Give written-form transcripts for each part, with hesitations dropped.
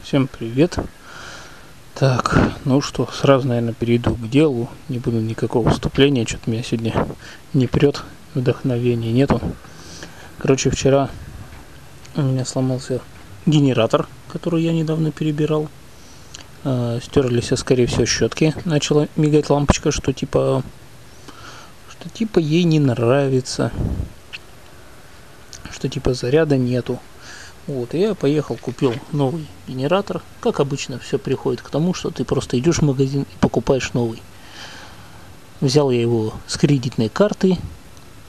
Всем привет. Так, ну что, сразу, наверное, перейду к делу. Не буду никакого вступления, что-то меня сегодня не прет, вдохновения нету. Короче, вчера у меня сломался генератор, который я недавно перебирал. Стерлись, скорее всего, щетки. Начала мигать лампочка, что типа ей не нравится. Что типа заряда нету. Вот, и я поехал, купил новый генератор. Как обычно, все приходит к тому, что ты просто идешь в магазин и покупаешь новый. Взял я его с кредитной карты,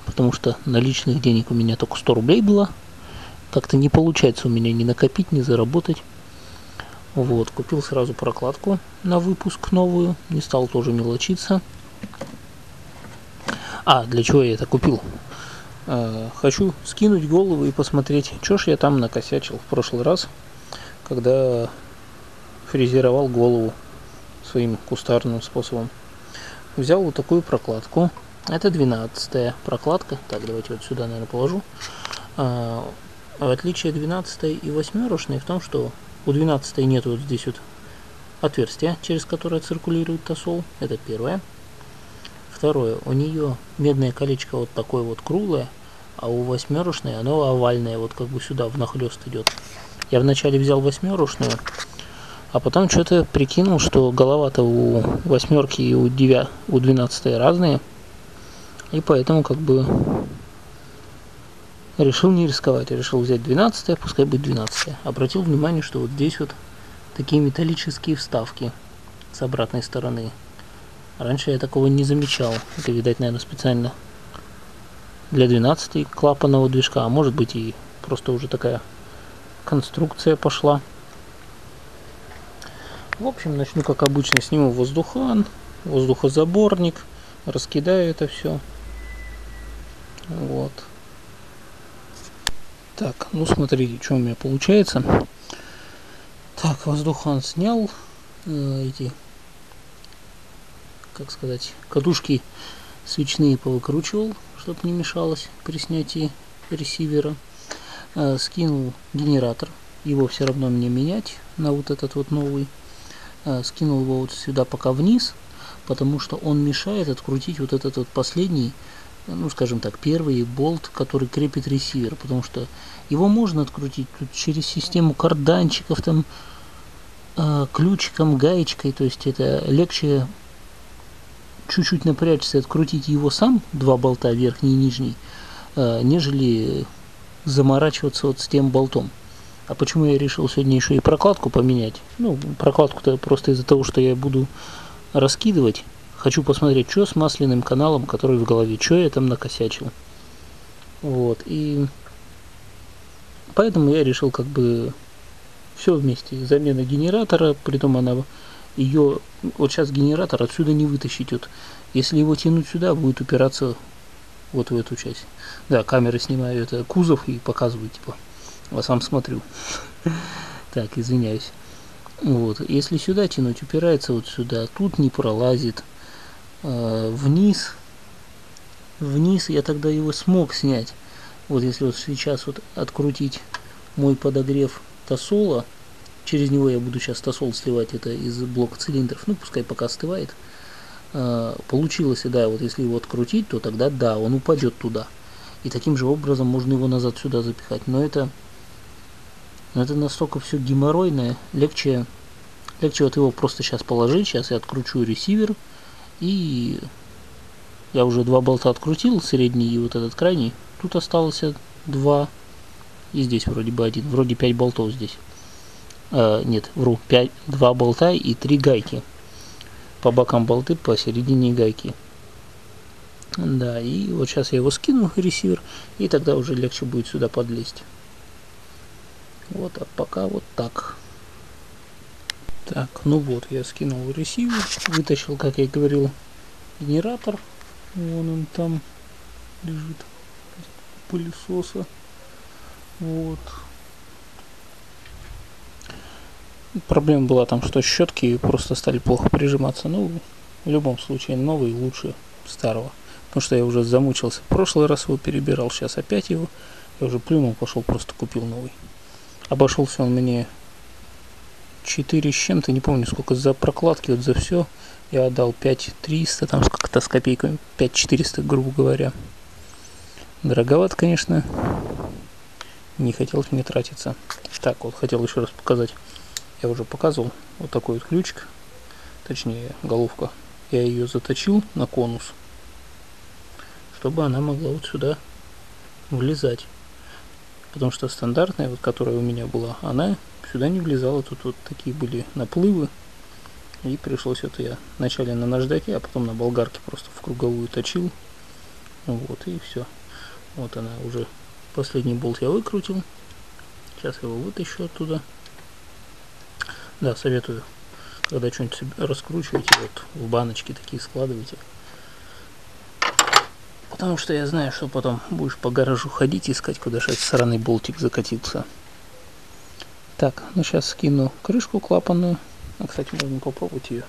потому что наличных денег у меня только 100 рублей было. Как-то не получается у меня ни накопить, ни заработать. Вот, купил сразу прокладку на выпуск новую, не стал тоже мелочиться. Для чего я это купил? Хочу скинуть голову и посмотреть, что ж я там накосячил в прошлый раз, когда фрезеровал голову своим кустарным способом. Взял вот такую прокладку. Это 12-я прокладка. Так, давайте вот сюда, наверное, положу. В отличие 12-й и 8-рушной в том, что у 12-й нет вот здесь вот отверстия, через которое циркулирует тосол. Это первое. Второе, у нее медное колечко вот такое вот круглое, а у 8-рушной оно овальное, вот как бы сюда внахлёст идет. Я вначале взял 8-рушную, а потом что-то прикинул, что голова-то у 8-ки и у 12-й разные, и поэтому как бы решил не рисковать, решил взять 12-я, пускай будет 12-я. Обратил внимание, что вот здесь вот такие металлические вставки с обратной стороны. Раньше я такого не замечал. Это, видать, наверное, специально для 12-й клапанного движка. А может быть и просто уже такая конструкция пошла. В общем, начну как обычно. Сниму воздухан, воздухозаборник. Раскидаю это все. Вот. Так, ну смотрите, что у меня получается. Так, воздухан снял. Как сказать, катушки свечные повыкручивал, чтобы не мешалось при снятии ресивера. Скинул генератор, его все равно мне менять на вот этот вот новый. Скинул его вот сюда пока вниз, потому что он мешает открутить вот этот вот последний, ну скажем так, первый болт, который крепит ресивер, потому что его можно открутить тут через систему карданчиков, там ключиком, гаечкой, то есть это легче чуть-чуть напрячься, открутить его сам, два болта, верхний и нижний, нежели заморачиваться вот с тем болтом. А почему я решил сегодня еще и прокладку поменять? Ну, прокладку-то просто из-за того, что я буду раскидывать. Хочу посмотреть, что с масляным каналом, который в голове, что я там накосячил. Вот, и поэтому я решил как бы все вместе. Замена генератора, притом она ее, вот сейчас генератор отсюда не вытащить. Вот, если его тянуть сюда, будет упираться вот в эту часть. Да, камеры снимаю это кузов и показываю, типа, а сам смотрю. Так, извиняюсь. Вот, если сюда тянуть, упирается вот сюда, тут не пролазит. Вниз я тогда его смог снять. Вот если вот сейчас вот открутить мой подогрев тосола, через него я буду сейчас тосол сливать, это из блока цилиндров, ну пускай пока остывает. Получилось, да, вот если его открутить, то тогда да, он упадет туда. И таким же образом можно его назад сюда запихать. Но это настолько все геморройное, легче вот его просто сейчас положить. Сейчас я откручу ресивер, и я уже два болта открутил, средний и вот этот крайний. Тут осталось два, и здесь вроде бы один, вроде 5 болтов здесь. Нет, вру, 2 болта и 3 гайки. По бокам болты, посередине гайки. Да, и вот сейчас я его скину, ресивер, и тогда уже легче будет сюда подлезть. Вот, а пока вот так. Так, ну вот, я скинул ресивер, вытащил, как я и говорил, генератор. Вон он там лежит, пылесоса. Вот. Проблема была там, что щетки просто стали плохо прижиматься. Ну, в любом случае, новый лучше старого. Потому что я уже замучился. В прошлый раз его перебирал, сейчас опять его. Я уже плюнул, пошел, просто купил новый. Обошелся он мне 4 с чем-то, не помню сколько за прокладки, вот за все. Я отдал 5300, там сколько-то с копейками, 5400, грубо говоря. Дороговато, конечно. Не хотелось мне тратиться. Так, вот хотел еще раз показать. Я уже показывал вот такой вот ключик. Точнее, головка. Я ее заточил на конус, чтобы она могла вот сюда влезать. Потому что стандартная, вот которая у меня была, она сюда не влезала. Тут вот такие были наплывы. И пришлось это я вначале на наждаке, а потом на болгарке просто в круговую точил. Вот, и все. Вот она уже. Последний болт я выкрутил. Сейчас я его вытащу оттуда. Да, советую, когда что-нибудь раскручиваете, вот в баночки такие складывайте. Потому что я знаю, что потом будешь по гаражу ходить, искать, куда же этот сраный болтик закатился. Так, ну сейчас скину крышку клапанную. А, кстати, можно попробовать ее.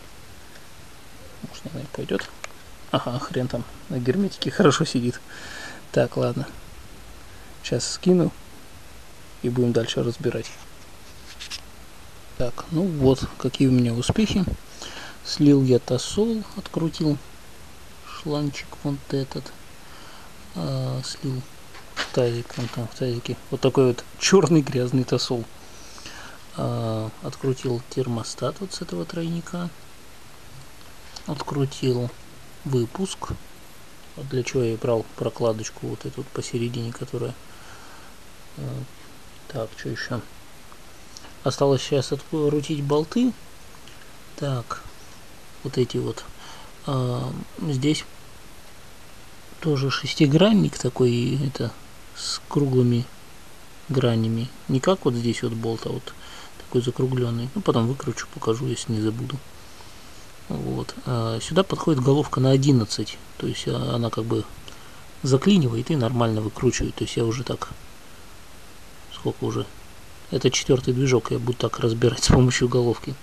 Может, она и пойдет. Ага, хрен там. На герметике хорошо сидит. Так, ладно. Сейчас скину и будем дальше разбирать. Так, ну вот, какие у меня успехи. Слил я тосол, открутил шланчик вот этот. Слил тазик, вон там в тазике. Вот такой вот черный грязный тосол. Открутил термостат вот с этого тройника. Открутил выпуск. Вот для чего я брал прокладочку вот эту вот посередине, которая... Так, что еще? Осталось сейчас открутить болты. Так, вот эти вот. Здесь тоже шестигранник такой, это с круглыми гранями. Не как вот здесь вот болт, а вот такой закругленный. Ну, потом выкручу, покажу, если не забуду. Вот. Сюда подходит головка на 11. То есть она как бы заклинивает и нормально выкручивает. То есть я уже так... Сколько уже? Это 4-й движок, я буду так разбирать с помощью головки.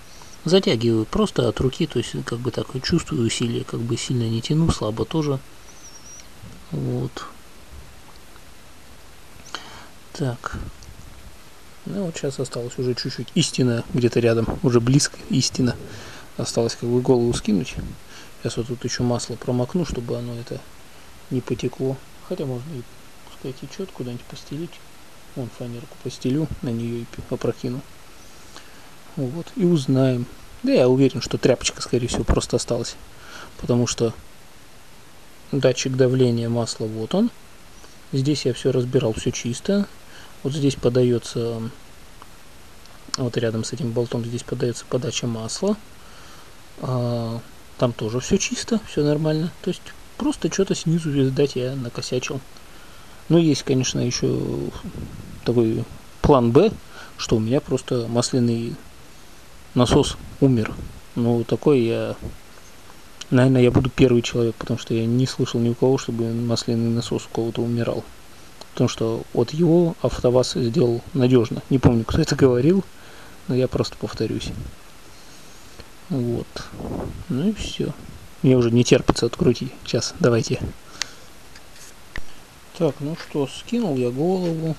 Затягиваю просто от руки, то есть как бы так чувствую усилие, как бы сильно не тяну, слабо тоже. Вот. Так. Ну вот сейчас осталось уже чуть-чуть. Истина где-то рядом, уже близко истина. Осталось как бы голову скинуть. Сейчас вот тут еще масло промокну, чтобы оно это не потекло. Хотя можно и пускай течет, куда-нибудь постелить. Вон фанерку постелю, на нее и опрокину. Вот, и узнаем. Да, я уверен, что тряпочка, скорее всего, просто осталась. Потому что датчик давления масла, вот он. Здесь я все разбирал, все чисто. Вот здесь подается, вот рядом с этим болтом, здесь подается подача масла. Там тоже все чисто, все нормально. То есть просто что-то снизу, видать, я накосячил. Но есть, конечно, еще такой план Б, что у меня просто масляный насос умер. Ну, такой я... Наверное, я буду первый человек, потому что я не слышал ни у кого, чтобы масляный насос у кого-то умирал. Потому что вот его АвтоВАЗ сделал надежно. Не помню, кто это говорил, но я просто повторюсь. Вот. Ну и все. Мне уже не терпится открутить. Сейчас, давайте. Так, ну что, скинул я голову.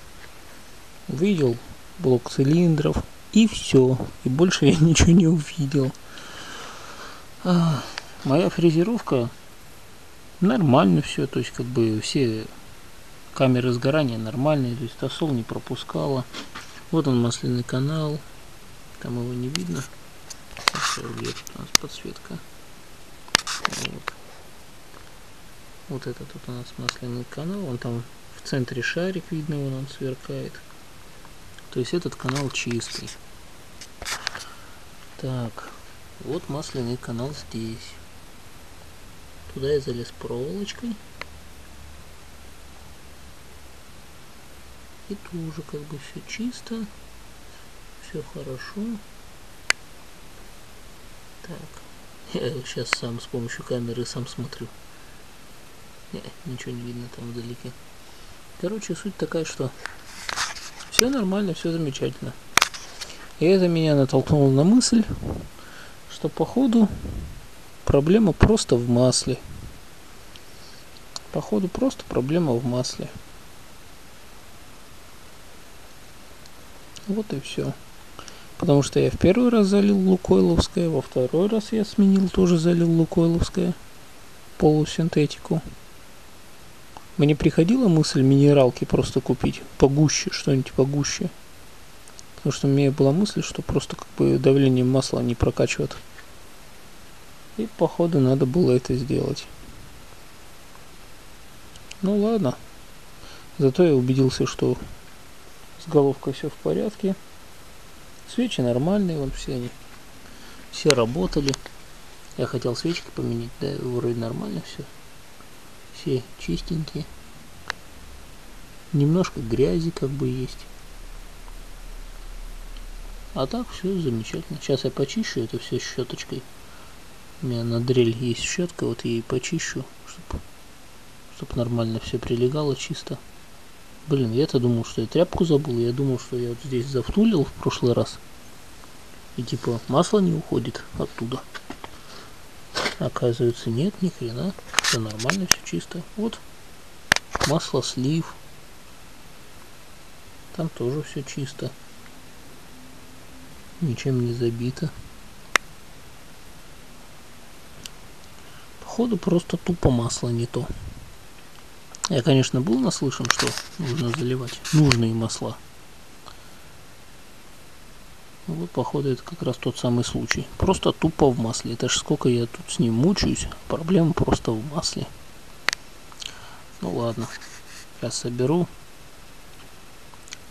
Увидел блок цилиндров. И все. И больше я ничего не увидел. Моя фрезеровка нормально все. То есть как бы все камеры сгорания нормальные. То есть тосол не пропускала. Вот он, масляный канал. Там его не видно. Где тут у нас подсветка? Вот этот вот у нас масляный канал. Он там в центре шарик, видно, он сверкает. То есть этот канал чистый. Так, вот масляный канал здесь. Туда я залез проволочкой. И тоже как бы все чисто. Все хорошо. Так, я сейчас сам с помощью камеры сам смотрю. Ничего не видно там вдалеке. Короче, суть такая, что все нормально, все замечательно. И это меня натолкнуло на мысль, что походу проблема просто в масле. Походу просто проблема в масле. Вот и все. Потому что я в первый раз залил лукойловское, во второй раз я сменил, тоже залил лукойловское полусинтетику. Мне приходила мысль минералки просто купить погуще, что-нибудь погуще. Потому что у меня была мысль, что просто как бы давлением масла не прокачивает. И походу надо было это сделать. Ну ладно. Зато я убедился, что с головкой все в порядке. Свечи нормальные, вон все они. Все работали. Я хотел свечки поменять, да, вроде нормально все. Все чистенькие. Немножко грязи как бы есть. А так все замечательно. Сейчас я почищу это все щеточкой. У меня на дрель есть щетка, вот я и почищу, чтобы нормально все прилегало чисто. Блин, я-то думал, что я тряпку забыл. Я думал, что я вот здесь завтулил в прошлый раз. И типа масло не уходит оттуда. Оказывается, нет, ни хрена. Все нормально, все чисто. Вот масло слив. Там тоже все чисто. Ничем не забито. Походу просто тупо масло не то. Я, конечно, был наслышан, что нужно заливать нужные масла. Но вот, походу, это как раз тот самый случай. Просто тупо в масле. Это ж сколько я тут с ним мучаюсь. Проблема просто в масле. Ну ладно. Сейчас соберу.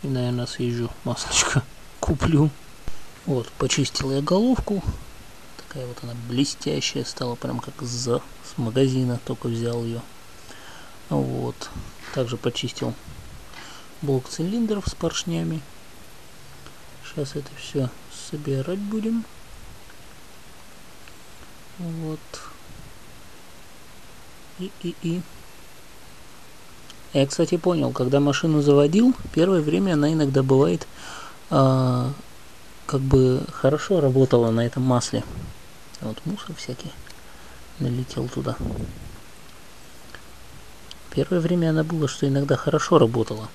И, наверное, съезжу маслечко куплю. Вот, почистил я головку. Такая вот она блестящая стала, прям как с магазина, только взял ее. Вот. Также почистил блок цилиндров с поршнями. Сейчас это все собирать будем. Вот. Я, кстати, понял, когда машину заводил, первое время она иногда бывает как бы хорошо работала на этом масле. Вот мусор всякий налетел туда. Первое время она была, что иногда хорошо работала.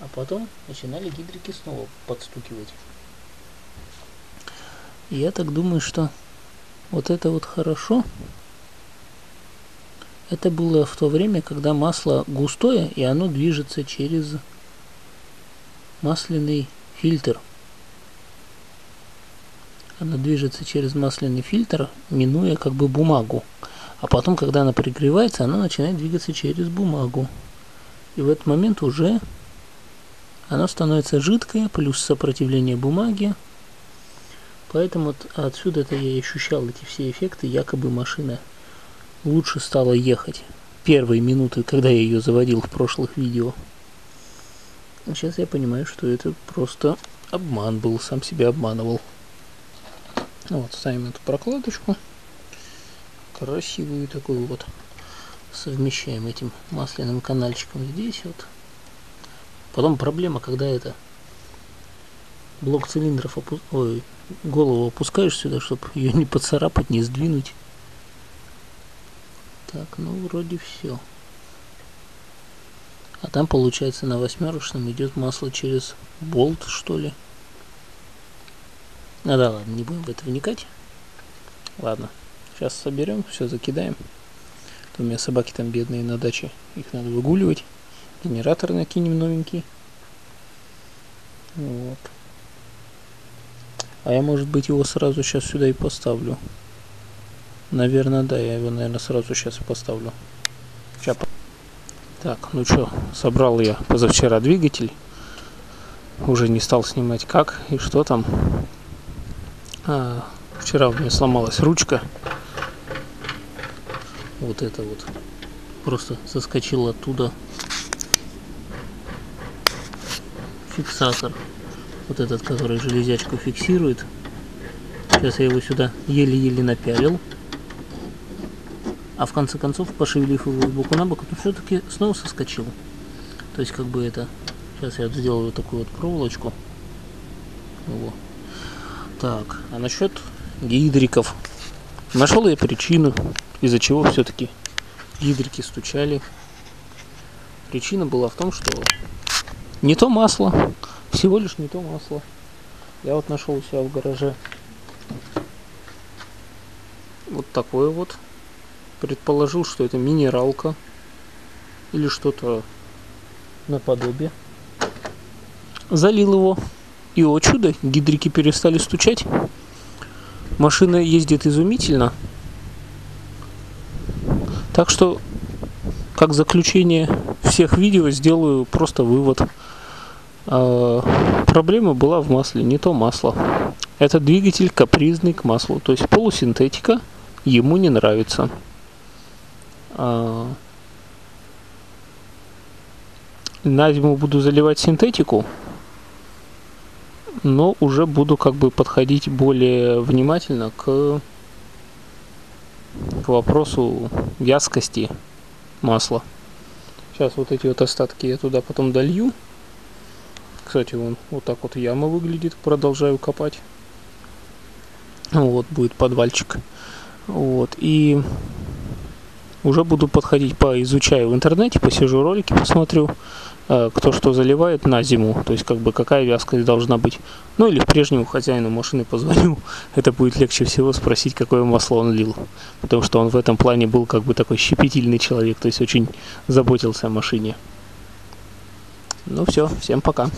А потом начинали гидрики снова подстукивать. И я так думаю, что вот это вот хорошо. Это было в то время, когда масло густое, и оно движется через масляный фильтр. Она движется через масляный фильтр, минуя как бы бумагу. А потом, когда она пригревается, она начинает двигаться через бумагу. И в этот момент уже она становится жидкая, плюс сопротивление бумаги. Поэтому отсюда-то я и ощущал эти все эффекты, якобы машина лучше стала ехать. Первые минуты, когда я ее заводил в прошлых видео. А сейчас я понимаю, что это просто обман был, сам себя обманывал. Вот, ставим эту прокладочку. Красивую такую вот. Совмещаем этим масляным канальчиком здесь вот. Потом проблема, когда это блок цилиндров голову опускаешь сюда, чтобы ее не поцарапать, не сдвинуть. Так, ну вроде все. А там получается на 8-ручном идет масло через болт, что ли. Ну да ладно, не будем в это вникать. Ладно, сейчас соберем, все закидаем. У меня собаки там бедные на даче, их надо выгуливать. Генератор накинем новенький. Вот. А я, может быть, его сразу сейчас сюда и поставлю. Наверное, да, я его, наверное, сразу сейчас и поставлю. Сейчас. Так, ну что, собрал я позавчера двигатель. Уже не стал снимать как и что там. Вчера у меня сломалась ручка. Вот это вот. Просто соскочил оттуда фиксатор. Вот этот, который железячку фиксирует. Сейчас я его сюда еле-еле напялил. А в конце концов, пошевелив его сбоку на бок, он все-таки снова соскочил. То есть, как бы это... Сейчас я сделаю вот такую вот проволочку. Во. Так, а насчет гидриков. Нашел я причину, из-за чего все-таки гидрики стучали. Причина была в том, что не то масло, всего лишь не то масло. Я вот нашел у себя в гараже вот такое вот. Предположил, что это минералка или что-то наподобие. Залил его, и, о чудо, гидрики перестали стучать. Машина ездит изумительно. Так что, как заключение всех видео, сделаю просто вывод. Проблема была в масле, не то масло. Это двигатель капризный к маслу, то есть полусинтетика ему не нравится. На зиму буду заливать синтетику, но уже буду как бы подходить более внимательно к вопросу вязкости масла. Сейчас вот эти вот остатки я туда потом долью. Кстати, вон вот так вот яма выглядит, продолжаю копать. Вот будет подвальчик. Вот, и уже буду подходить, поизучаю в интернете, посижу ролики, посмотрю, кто что заливает на зиму, то есть как бы какая вязкость должна быть. Ну или прежнему хозяину машины позвоню, это будет легче всего спросить, какое масло он лил, потому что он в этом плане был как бы такой щепетильный человек, то есть очень заботился о машине. Ну все, всем пока.